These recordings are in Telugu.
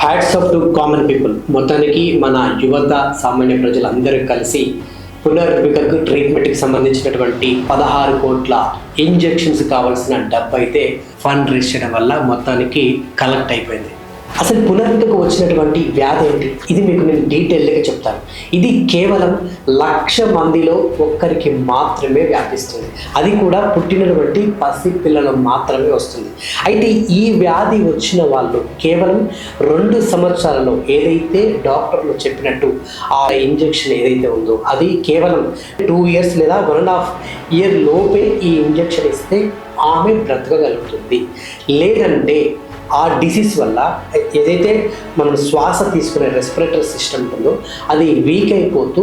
Hats off to common people. మొత్తానికి మన యువత సామాన్య ప్రజలందరూ కలిసి పునర్వికకు ట్రీట్మెంట్కి సంబంధించినటువంటి 16 కోట్ల ఇంజెక్షన్స్ కావాల్సిన డబ్బు అయితే ఫండ్ రేస్ చేయడం వల్ల మొత్తానికి కలెక్ట్ అయిపోయింది. అసలు పునర్వికకు వచ్చినటువంటి వ్యాధి ఏంటి, ఇది మీకు నేను డీటెయిల్గా చెప్తాను. ఇది కేవలం 1,00,000 మందిలో ఒక్కరికి మాత్రమే వ్యాపిస్తుంది. అది కూడా పుట్టినటువంటి పసి పిల్లలు మాత్రమే వస్తుంది. అయితే ఈ వ్యాధి వచ్చిన వాళ్ళు కేవలం 2 సంవత్సరాలలో ఏదైతే డాక్టర్లు చెప్పినట్టు ఆ ఇంజెక్షన్ ఏదైతే ఉందో అది కేవలం 2 ఇయర్స్ లేదా 1.5 ఇయర్ లోపే ఈ ఇంజెక్షన్ ఇస్తే ఆమె బ్రతకగలుగుతుంది. లేదంటే ఆ డిసీజ్ వల్ల ఏదైతే మనం శ్వాస తీసుకునే రెస్పిరేటరీ సిస్టమ్ ఉంటుందో అది వీక్ అయిపోతూ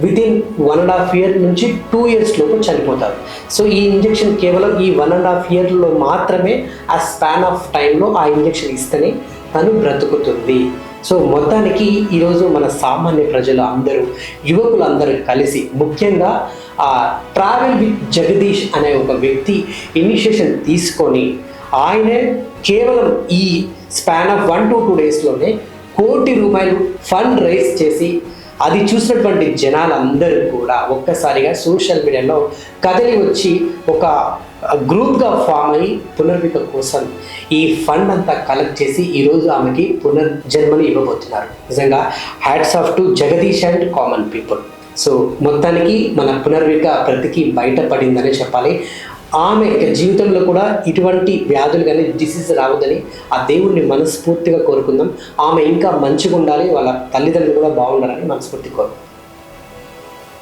వితిన్ 1.5 ఇయర్ నుంచి 2 ఇయర్స్ లోపు చనిపోతారు. సో ఈ ఇంజెక్షన్ కేవలం ఈ 1.5 ఇయర్లో మాత్రమే ఆ స్పాన్ ఆఫ్ టైంలో ఆ ఇంజెక్షన్ ఇస్తేనే తను బ్రతుకుతుంది. సో మొత్తానికి ఈరోజు మన సామాన్య ప్రజలు అందరూ యువకులందరూ కలిసి ముఖ్యంగా ట్రావెల్ విత్ జగదీష్ అనే ఒక వ్యక్తి ఇనిషియేషన్ తీసుకొని ఆయనే కేవలం ఈ స్పాన్ ఆఫ్ 1 to 2 డేస్లోనే ₹1 కోటి ఫండ్ రైజ్ చేసి అది చూసినటువంటి జనాలందరూ కూడా ఒక్కసారిగా సోషల్ మీడియాలో కదిలి వచ్చి ఒక గ్రూప్గా ఫామ్ అయ్యి పునర్విక కోసం ఈ ఫండ్ అంతా కలెక్ట్ చేసి ఈరోజు ఆమెకి పునర్జన్మను ఇవ్వబోతున్నారు. నిజంగా hats off to Jagadish and common people. So మొత్తానికి మన పునర్విక బ్రతికి బయటపడిందనే చెప్పాలి. ఆమె జీవితంలో కూడా ఇటువంటి వ్యాధులు కానీ డిసీజ్ రావద్దని ఆ దేవుణ్ణి మనస్ఫూర్తిగా కోరుకుందాం. ఆమె ఇంకా మంచిగా ఉండాలి, వాళ్ళ తల్లిదండ్రులు కూడా బాగుండాలని మనస్ఫూర్తి కోరుకుందాం.